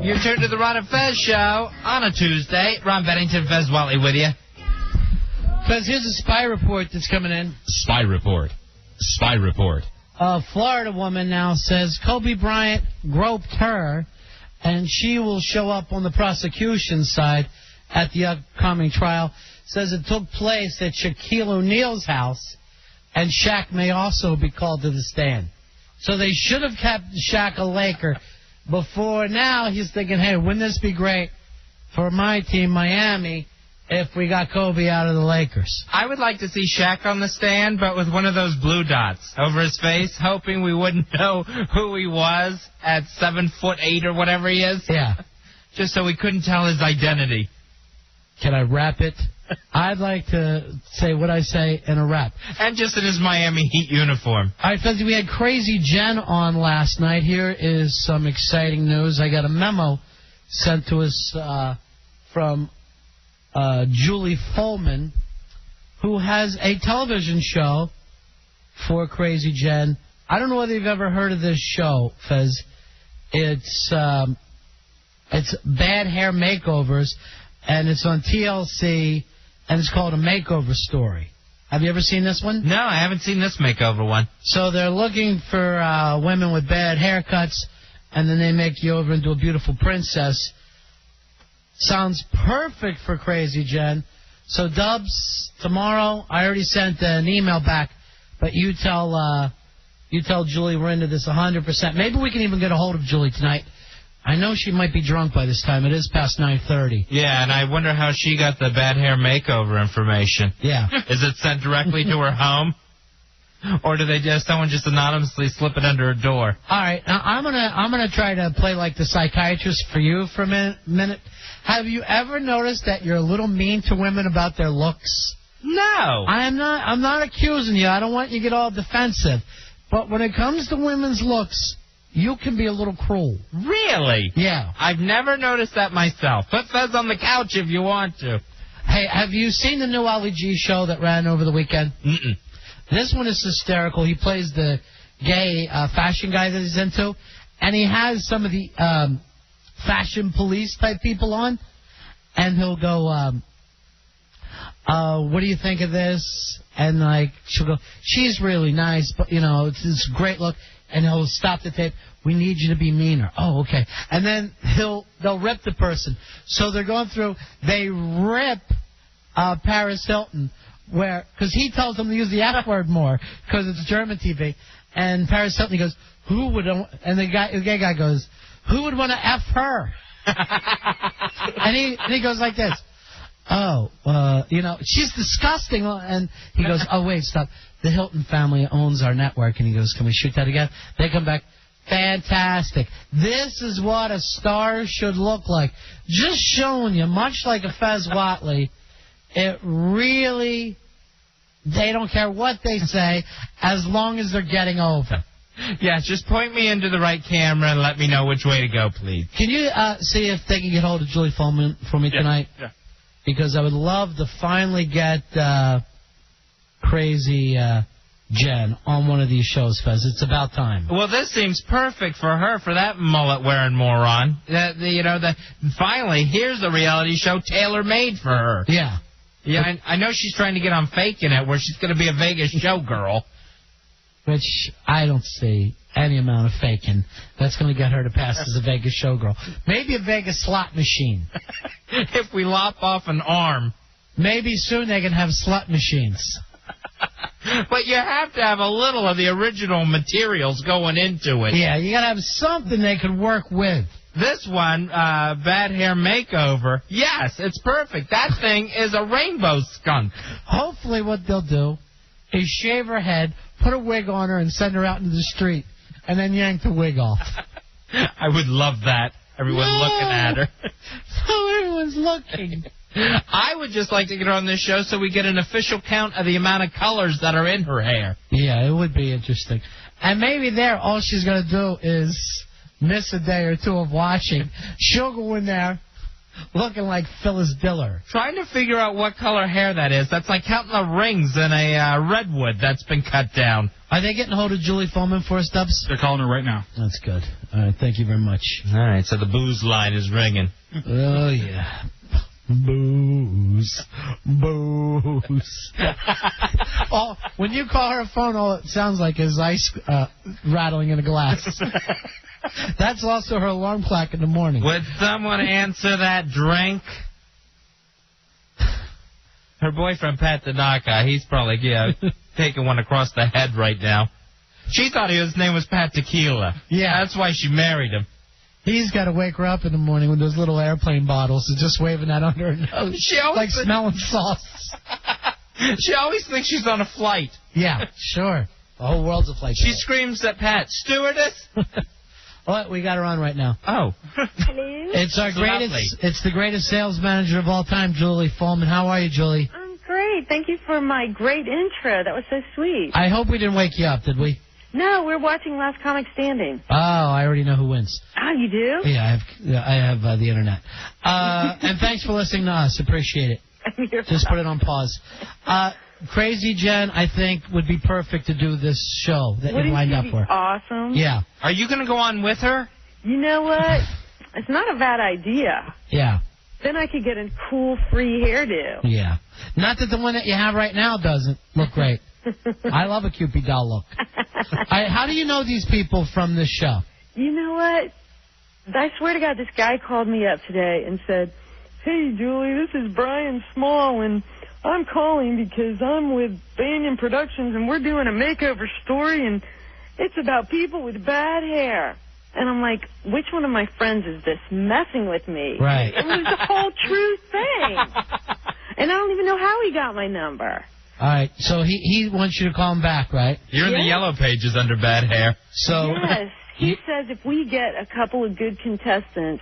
You're tuned to the Ron and Fez show on a Tuesday. Ron Bennington, Fez Watley with you. Fez, here's a spy report that's coming in. Spy report. Spy report. A Florida woman now says Kobe Bryant groped her, and she will show up on the prosecution side at the upcoming trial. Says it took place at Shaquille O'Neal's house, and Shaq may also be called to the stand. So they should have kept Shaq a Laker before. Now he's thinking, hey, wouldn't this be great for my team, Miami, if we got Kobe out of the Lakers? I would like to see Shaq on the stand, but with one of those blue dots over his face, hoping we wouldn't know who he was at 7'8" or whatever he is. Yeah. Just so we couldn't tell his identity. Can I rap it? I'd like to say what I say in a rap. And just in his Miami Heat uniform. All right, Fuzzy, we had Crazy Jen on last night. Here is some exciting news. I got a memo sent to us from Julie Fullman, who has a television show for Crazy Jen. I don't know whether you've ever heard of this show, Fez. It's Bad Hair Makeovers, and it's on TLC, and it's called A Makeover Story. Have you ever seen this one? No, I haven't seen this makeover one. So they're looking for women with bad haircuts, and then they make you over into a beautiful princess. Sounds perfect for Crazy Jen. So, Dubs, tomorrow, I already sent an email back, but you tell Julie we're into this 100%. Maybe we can even get a hold of Julie tonight. I know she might be drunk by this time. It is past 9:30. Yeah, and I wonder how she got the bad hair makeover information. Yeah. Is it sent directly to her home? Or do they someone just anonymously slip it under her door? All right, now I'm gonna try to play like the psychiatrist for you for a minute. Have you ever noticed that you're a little mean to women about their looks? No. I'm not accusing you. I don't want you to get all defensive. But when it comes to women's looks, you can be a little cruel. Really? Yeah. I've never noticed that myself. Put Fez on the couch if you want to. Hey, have you seen the new Ali G show that ran over the weekend? Mm-mm. This one is hysterical. He plays the gay fashion guy that he's into, and he has some of the fashion police type people on, and he'll go, what do you think of this? And, like, she'll go, she's really nice, but, you know, it's this great look. And he'll stop the tape. We need you to be meaner. Oh, okay. And then they'll rip the person. So they're going through. They rip Paris Hilton, because he tells them to use the F word more because it's German TV. And Paris Hilton, he goes, who would? And the gay guy goes, who would want to F her? and he goes like this. Oh, she's disgusting. And he goes, oh, wait, stop. The Hilton family owns our network. And he goes, can we shoot that again? They come back. Fantastic. This is what a star should look like. Just showing you, much like a Fez Watley, it really, they don't care what they say as long as they're getting over. Yeah, just point me into the right camera and let me know which way to go, please. Can you see if they can get hold of Julie Fullman for me tonight? Yeah. Because I would love to finally get Crazy Jen on one of these shows, Fez. It's about time. Well, this seems perfect for her, for that mullet-wearing moron. Finally, here's a reality show tailor-made for her. Yeah. Yeah, I know she's trying to get on Faking It, where she's going to be a Vegas showgirl. Which I don't see any amount of faking that's going to get her to pass as a Vegas showgirl. Maybe a Vegas slot machine. If we lop off an arm. Maybe soon they can have slot machines. But you have to have a little of the original materials going into it. Yeah, you got to have something they can work with. This one, Bad Hair Makeover, yes, it's perfect. That thing is a rainbow skunk. Hopefully what they'll do is shave her head, put a wig on her, and send her out into the street, and then yank the wig off. I would love that. Everyone looking at her. So everyone's looking. I would just like to get her on this show so we get an official count of the amount of colors that are in her hair. Yeah, it would be interesting. And maybe there, all she's going to do is miss a day or two of watching. She'll go in there, Looking like Phyllis Diller. Trying to figure out what color hair that is. That's like counting the rings in a redwood that's been cut down. Are they getting hold of Julie Fullman for us, Stubbs? They're calling her right now. That's good. All right, thank you very much. All right, so the booze line is ringing. Oh, yeah. Booze. Booze. Oh, when you call her phone, all it sounds like is ice rattling in a glass. That's also her alarm clock in the morning. Would someone answer that drink? Her boyfriend, Pat Tanaka, he's probably taking one across the head right now. She thought his name was Pat Tequila. Yeah. That's why she married him. He's got to wake her up in the morning with those little airplane bottles and just waving that under her nose. She always like smelling sauce. She always thinks she's on a flight. Yeah, sure. The whole world's a flight. She screams at Pat, "Stewardess!" Oh, we got her on right now. Oh. Hello? It's the greatest sales manager of all time, Julie Fullman. How are you, Julie? I'm great. Thank you for my great intro. That was so sweet. I hope we didn't wake you up, did we? No, we're watching Last Comic Standing. Oh, I already know who wins. Oh, you do? Yeah, I have the internet. And thanks for listening to us. Appreciate it. Just put it on pause. Crazy Jen, I think, would be perfect to do this show that you lined up for. Awesome. Yeah. Are you going to go on with her? You know what? It's not a bad idea. Yeah. Then I could get a cool free hairdo. Yeah. Not that the one that you have right now doesn't look great. I love a Cupid doll look. How do you know these people from this show? You know what? I swear to God, this guy called me up today and said, "Hey, Julie, this is Brian Small, and I'm calling because I'm with Banyan Productions, and we're doing a makeover story, and it's about people with bad hair." And I'm like, which one of my friends is this messing with me? Right. It was the whole true thing. And I don't even know how he got my number. All right, so he wants you to call him back, right? You're in the yellow pages under bad hair. So yes. He says if we get a couple of good contestants,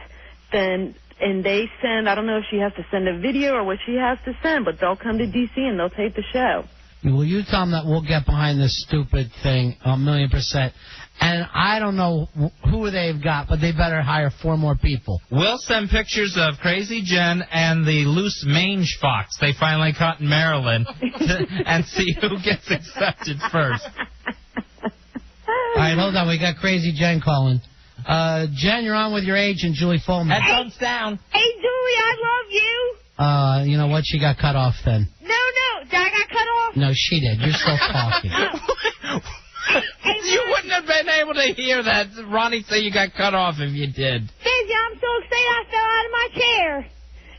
then... And they send, I don't know if she has to send a video or what she has to send, but they'll come to D.C. and they'll tape the show. Well, you tell them that we'll get behind this stupid thing 1,000,000%. And I don't know who they've got, but they better hire 4 more people. We'll send pictures of Crazy Jen and the loose mange fox they finally caught in Maryland and see who gets accepted first. All right, hold on. We got Crazy Jen calling. Jen, you're on with your agent, Julie Fullman. Headphones down. Hey, Julie, I love you. You know what? She got cut off then. No, I got cut off. No, she did. You're still talking. You wouldn't have been able to hear that, Ronnie, say you got cut off if you did. Fizzy, I'm so excited I fell out of my chair.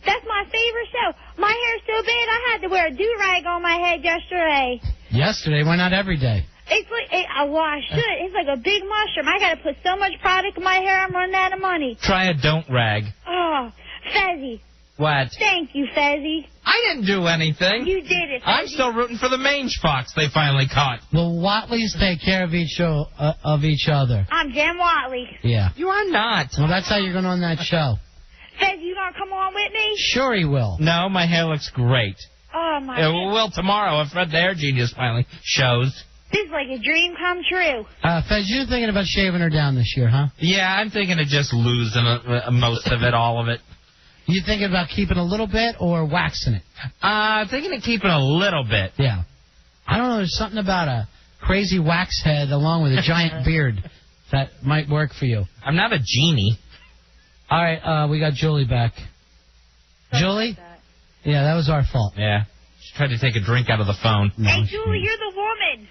That's my favorite show. My hair's so bad I had to wear a do-rag on my head yesterday. Yesterday? Why not every day? It's like, well, I should. It's like a big mushroom. I got to put so much product in my hair, I'm running out of money. Try a don't rag. Oh, Fezzy. What? Thank you, Fezzy. I didn't do anything. You did it, Fezzy. I'm still rooting for the mange fox they finally caught. The Watleys take care of each other. I'm Jen Watley. Yeah. You are not. Well, that's how you're going on that show. Fezzy, you going to come on with me? Sure he will. No, my hair looks great. Oh, my It goodness. will tomorrow if Fred the Hair Genius finally shows. This is like a dream come true. Fez, you're thinking about shaving her down this year, huh? Yeah, I'm thinking of just losing most of it, all of it. You thinking about keeping a little bit or waxing it? Thinking of keeping a little bit. Yeah. I don't know, there's something about a crazy wax head along with a giant beard that might work for you. I'm not a genie. All right, we got Julie back. Julie? Yeah, that was our fault. Yeah. She tried to take a drink out of the phone. Hey, Julie, you're the woman.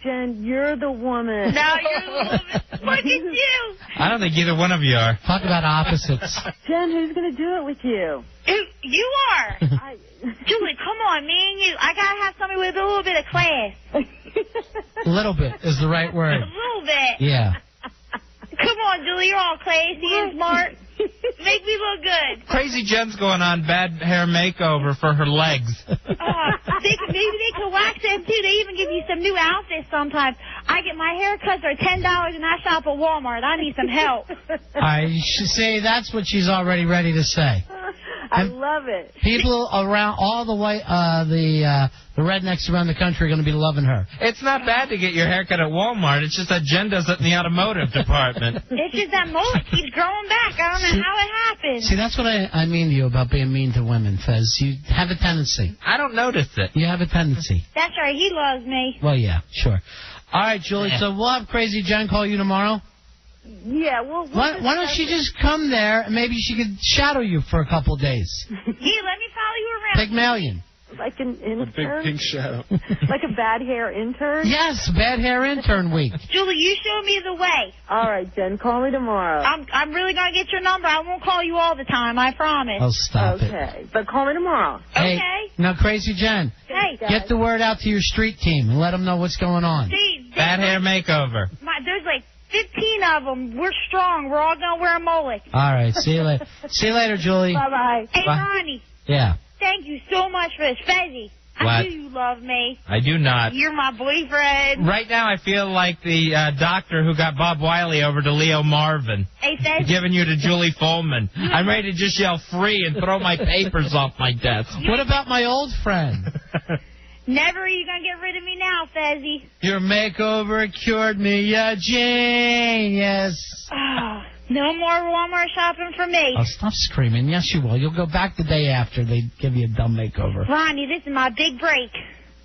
Jen, you're the woman. No, you're the woman. Look at you. I don't think either one of you are. Talk about opposites. Jen, who's going to do it with you? You are. Julie, come on, me and you. I got to have somebody with a little bit of class. A little bit is the right A word. little bit. Yeah. Come on, Julie, you're all classy and smart. Make me look good. Crazy Jen's going on bad hair makeover for her legs. Maybe they could wax them, too. They even give you some new outfits sometimes. I get my haircuts for $10 and I shop at Walmart. I need some help. I should say that's what she's already ready to say. I love it. People around all the way, the rednecks around the country are going to be loving her. It's not bad to get your haircut at Walmart. It's just that Jen does it in the automotive department. It's just that mullet keeps growing back. I don't know how it happens. See, that's what I mean to you about being mean to women, Fez. You have a tendency. I don't notice it. You have a tendency. That's right. He loves me. Well, yeah, sure. All right, Julie, so we'll have Crazy Jen call you tomorrow? Yeah, well... Why don't she just come there and maybe she could shadow you for a couple days? Yeah, let me follow you around. Pygmalion. Like an intern? A big pink shadow. Like a bad hair intern? Yes, bad hair intern week. Julie, you show me the way. All right, Jen, call me tomorrow. I'm really going to get your number. I won't call you all the time, I promise. Oh, stop it. Okay, but call me tomorrow. Hey, Okay. now, Crazy Jen, Hey, get the word out to your street team and let them know what's going on. see, Bad hair makeover. there's like 15 of them. We're strong. We're all going to wear a mullet. All right, see you later. See you later, Julie. Bye-bye. Hey, Bye. Ronnie, Yeah. thank you so much for this. Fezzy, I What? knew you love me. I do not. You're my boyfriend. Right now, I feel like the doctor who got Bob Wiley over to Leo Marvin, Hey, Fezzy. giving you to Julie Fullman. I'm ready to just yell free and throw my papers off my desk. What about my old friend? Never are you going to get rid of me now, Fezzy. Your makeover cured me, a genius. Oh, no more Walmart shopping for me. Oh, stop screaming. Yes, you will. You'll go back the day after they give you a dumb makeover. Ronnie, this is my big break.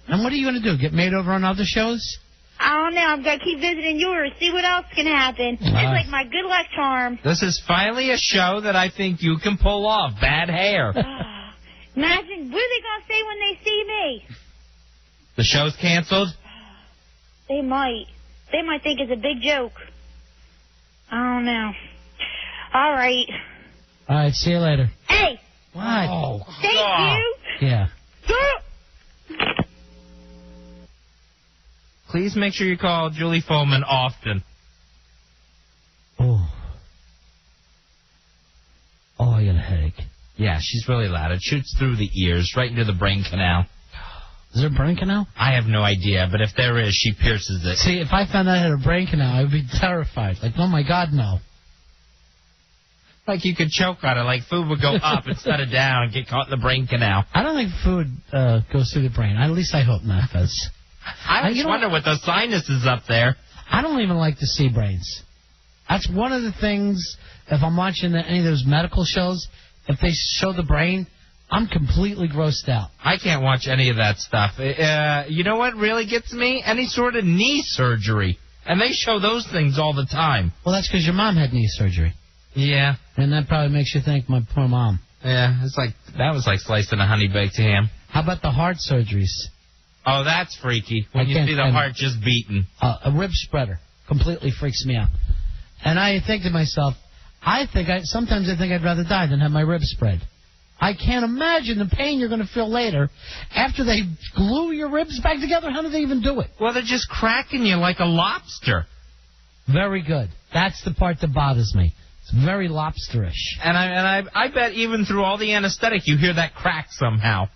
And what are you going to do, get made over on other shows? I don't know. I'm going to keep visiting yours, see what else can happen. It's like my good luck charm. This is finally a show that I think you can pull off. Bad hair. Imagine, what are they going to say when they see me? The show's canceled? They might. They might think it's a big joke. I don't know. All right. All right, see you later. Hey, What? Oh, thank God. you. Yeah. Please make sure you call Julie Fullman often. Oh. Oh, I got a headache. Yeah, she's really loud. It shoots through the ears, right into the brain canal. Is there a brain canal? I have no idea, but if there is, she pierces it. See, if I found out I had a brain canal, I would be terrified. Like, oh, my God, no. Like you could choke on it, like food would go up instead of down and get caught in the brain canal. I don't think food goes through the brain. At least I hope not, Fez. I you just know wonder what those sinuses up there. I don't even like to see brains. That's one of the things, if I'm watching any of those medical shows, if they show the brain, I'm completely grossed out. I can't watch any of that stuff. You know what really gets me? Any sort of knee surgery. And they show those things all the time. Well, that's because your mom had knee surgery. Yeah. And that probably makes you think, my poor mom. Yeah, it's like, that was like slicing a honey baked ham. How about the heart surgeries? Oh, that's freaky. When I you can't see the stand heart just beating. A rib spreader completely freaks me out. And I think to myself, sometimes I think I'd rather die than have my ribs spread. I can't imagine the pain you're going to feel later after they glue your ribs back together. How do they even do it? Well, they're just cracking you like a lobster. Very good. That's the part that bothers me. It's very lobsterish. And I bet even through all the anesthetic, you hear that crack somehow.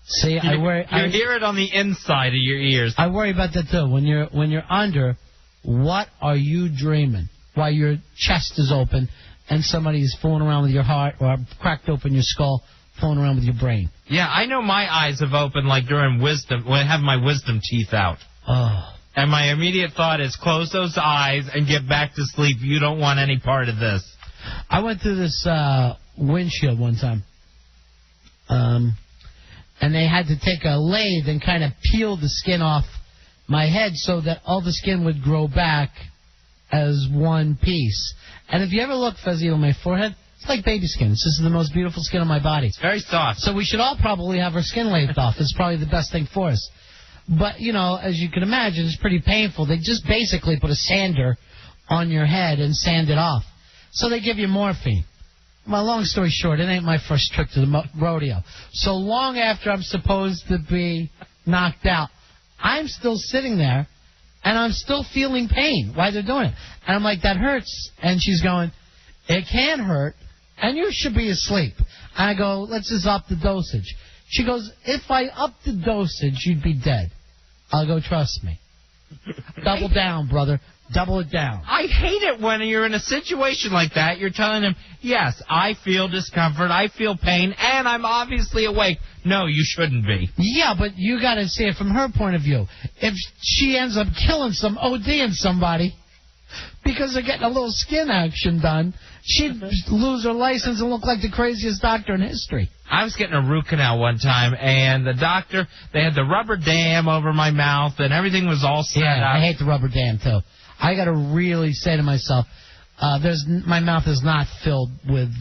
See, You hear it on the inside of your ears. I worry about that too. When you're under, what are you dreaming while your chest is open and somebody's fooling around with your heart or cracked open your skull, fooling around with your brain? Yeah, I know my eyes have opened like during wisdom, when I have my wisdom teeth out. Oh. And my immediate thought is close those eyes and get back to sleep. You don't want any part of this. I went through this windshield one time. And they had to take a lathe and kind of peel the skin off my head so that all the skin would grow back as one piece. And if you ever look, Fezzy, on my forehead, it's like baby skin. This is the most beautiful skin on my body. It's very soft. So we should all probably have our skin lathed off. It's probably the best thing for us. But, you know, as you can imagine, it's pretty painful. They just basically put a sander on your head and sand it off. So they give you morphine. Well, long story short, it ain't my first trip to the rodeo. So long after I'm supposed to be knocked out, I'm still sitting there, and I'm still feeling pain while they're doing it. And I'm like, that hurts. And she's going, it can hurt, and you should be asleep. And I go, let's just up the dosage. She goes, if I up the dosage, you'd be dead. I'll go, trust me. Double down, brother. Double it down. I hate it when you're in a situation like that. You're telling him, yes, I feel discomfort, I feel pain, and I'm obviously awake. No, you shouldn't be. Yeah, but you got to see it from her point of view. If she ends up killing ODing somebody because they're getting a little skin action done, she'd lose her license and look like the craziest doctor in history. I was getting a root canal one time, and the doctor, they had the rubber dam over my mouth, and everything was all set up. I hate the rubber dam, too. I got to really say to myself, my mouth is not filled with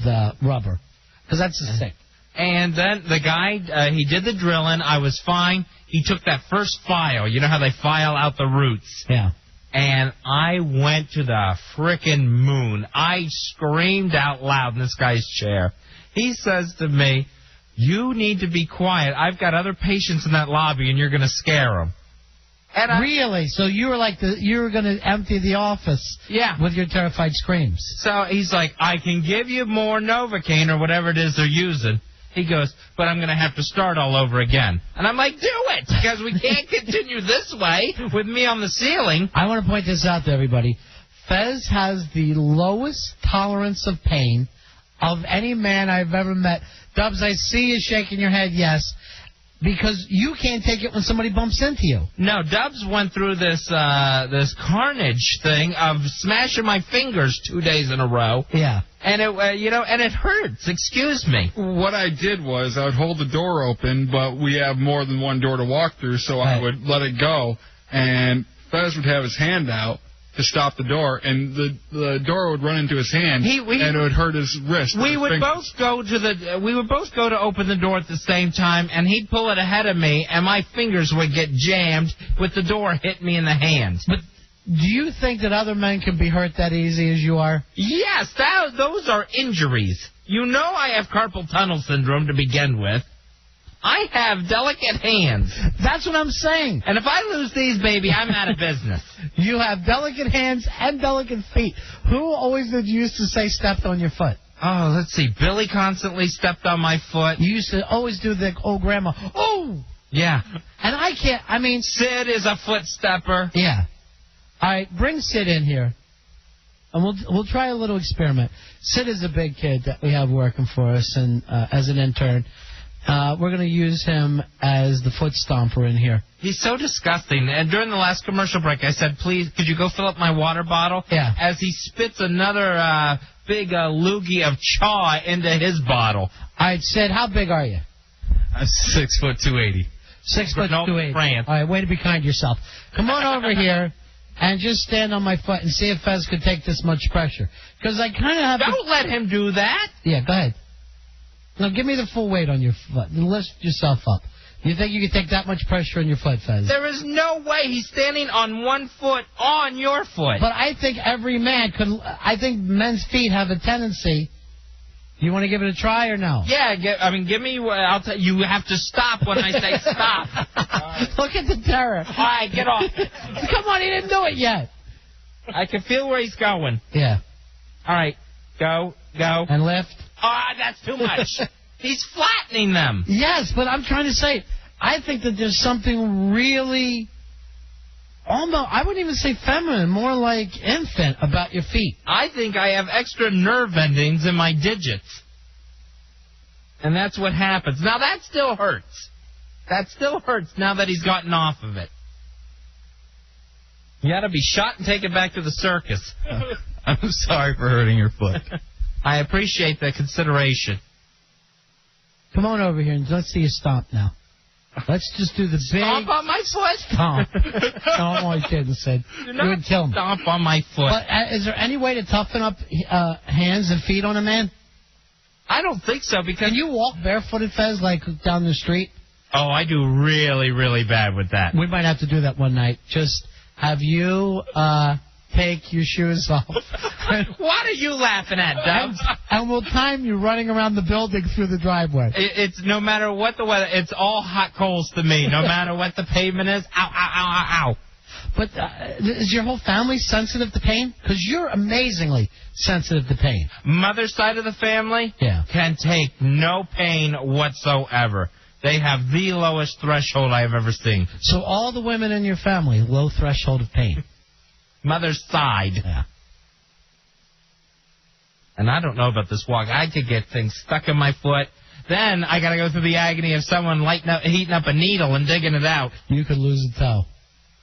rubber, because that's just sick. And then the guy, he did the drilling. I was fine. He took that first file. You know how they file out the roots? Yeah. And I went to the frickin' moon. I screamed out loud in this guy's chair. He says to me, you need to be quiet. I've got other patients in that lobby, and you're going to scare them. And really? So you were like you were going to empty the office with your terrified screams. So he's like, I can give you more Novocaine or whatever it is they're using. He goes, but I'm going to have to start all over again. And I'm like, do it, because we can't continue this way with me on the ceiling. I want to point this out to everybody. Fez has the lowest tolerance of pain of any man I've ever met. Dubs, I see you shaking your head, yes. Because you can't take it when somebody bumps into you. No, Dubs went through this carnage thing of smashing my fingers 2 days in a row. Yeah. And it and it hurts. Excuse me. What I did was I would hold the door open, but we have more than one door to walk through, so I would let it go, and Fez would have his hand out to stop the door, and the door would run into his hand, and it would hurt his wrist. We would both go to open the door at the same time, and he'd pull it ahead of me, and my fingers would get jammed with the door hitting me in the hand. But do you think that other men can be hurt that easy as you are? Yes, those are injuries. You know I have carpal tunnel syndrome to begin with. I have delicate hands. That's what I'm saying. And if I lose these, baby, I'm out of business. You have delicate hands and delicate feet. Who always did you used to say stepped on your foot? Oh, let's see. Billy constantly stepped on my foot. You used to always do the old grandma. Oh! Yeah. And I can't, Sid is a foot stepper. Yeah. All right, bring Sid in here. And we'll try a little experiment. Sid is a big kid that we have working for us and as an intern. We're going to use him as the foot stomper in here. He's so disgusting. And during the last commercial break, I said, please, could you go fill up my water bottle? Yeah. As he spits another big loogie of chaw into his bottle. All right, Sid, how big are you? I'm 6 foot 280. 6 foot 280. All right, way to be kind to yourself. Come on over here and just stand on my foot and see if Fez could take this much pressure. Because I kind of have Don't let him do that. Yeah, go ahead. Now, give me the full weight on your foot. Lift yourself up. You think you can take that much pressure on your foot, Fez? There is no way. He's standing on one foot on your foot. But I think every man could. I think men's feet have a tendency. You want to give it a try or no? Yeah, give me. I'll tell you. You have to stop when I say stop. Look at the terror. All right, get off. Come on, he didn't do it yet. I can feel where he's going. Yeah. All right, go. And lift. That's too much. He's flattening them. Yes, but I'm trying to say, I think that there's something really, almost, I wouldn't even say feminine, more like infant about your feet. I think I have extra nerve endings in my digits. And that's what happens. Now, that still hurts. That still hurts now that he's gotten off of it. You ought to be shot and taken back to the circus. I'm sorry for hurting your foot. I appreciate the consideration. Come on over here and let's see you stomp now. Let's just do the big... Stomp on my foot? Stomp. No, I'm only kidding, Sid. Do not kill him. Stomp on my foot. But is there any way to toughen up hands and feet on a man? I don't think so, because... Can you walk barefooted, Fez, like down the street? Oh, I do really, really bad with that. We might have to do that one night. Just have you... take your shoes off. What are you laughing at, Dubs? And we'll time you running around the building through the driveway. It's no matter what the weather, it's all hot coals to me, no matter what the pavement is. Ow, ow, ow, ow, ow. But is your whole family sensitive to pain? Because you're amazingly sensitive to pain. Mother's side of the family can take no pain whatsoever. They have the lowest threshold I have ever seen. So all the women in your family, low threshold of pain. Mother's side. Yeah. And I don't know about this walk. I could get things stuck in my foot. Then I got to go through the agony of someone heating up a needle and digging it out. You could lose a toe.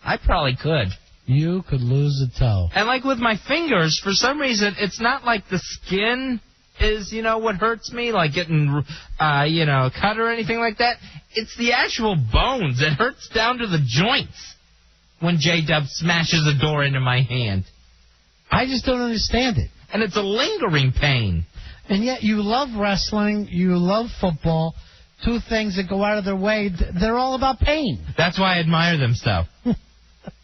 I probably could. You could lose a toe. And like with my fingers, for some reason, it's not like the skin is, what hurts me, like getting, cut or anything like that. It's the actual bones. It hurts down to the joints when J-Dub smashes a door into my hand. I just don't understand it. And it's a lingering pain. And yet you love wrestling, you love football, two things that go out of their way. They're all about pain. That's why I admire them so.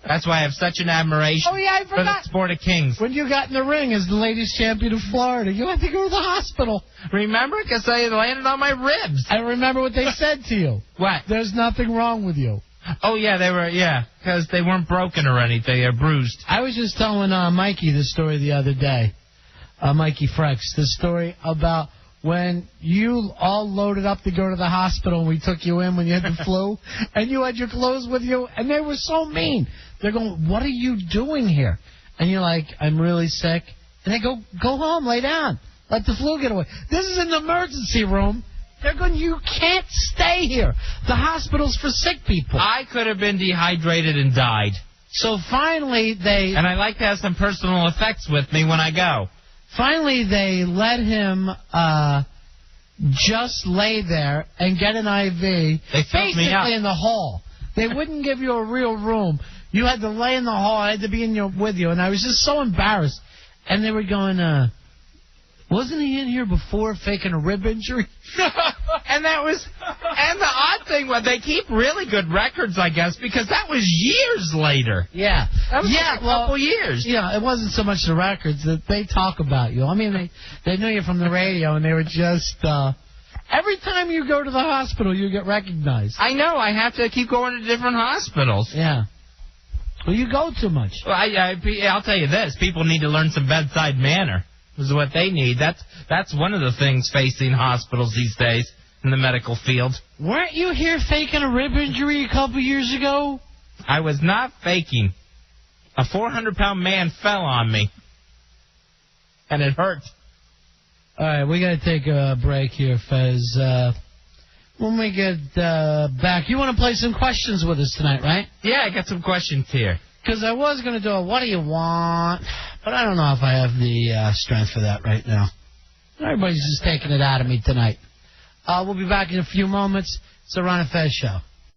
That's why I have such an admiration for the sport of kings. When you got in the ring as the ladies champion of Florida, you had to go to the hospital. Remember? Because I landed on my ribs. I remember what they said to you. What? There's nothing wrong with you. Oh, yeah, because they weren't broken or anything. They're bruised. I was just telling Mikey this story the other day. Mikey Frex, the story about when you all loaded up to go to the hospital and we took you in when you had the flu, and you had your clothes with you, and they were so mean. They're going, what are you doing here? And you're like, I'm really sick. And they go home, lay down. Let the flu get away. This is an emergency room. They're going, you can't stay here. The hospital's for sick people. I could have been dehydrated and died. So finally they... And I like to have some personal effects with me when I go. Finally they let him just lay there and get an IV. They filled me up. Basically in the hall. They wouldn't give you a real room. You had to lay in the hall. I had to be with you. And I was just so embarrassed. And they were going, wasn't he in here before faking a rib injury? And the odd thing was they keep really good records, I guess, because that was years later. Yeah. That was like a couple years. Yeah, it wasn't so much the records that they talk about you. I mean, they knew you from the radio, and they were just... every time you go to the hospital, you get recognized. I know. I have to keep going to different hospitals. Yeah. Well, you go too much. Well, I'll tell you this. People need to learn some bedside manner. Is what they need. That's one of the things facing hospitals these days in the medical field. Weren't you here faking a rib injury a couple years ago? I was not faking. A 400-pound man fell on me, and it hurt. All right, we got to take a break here, Fez. When we get back, you want to play some questions with us tonight, right? Yeah, I got some questions here. Because I was going to do a what do you want, but I don't know if I have the strength for that right now. Everybody's just taking it out of me tonight. We'll be back in a few moments. It's the Ron and Fez Show.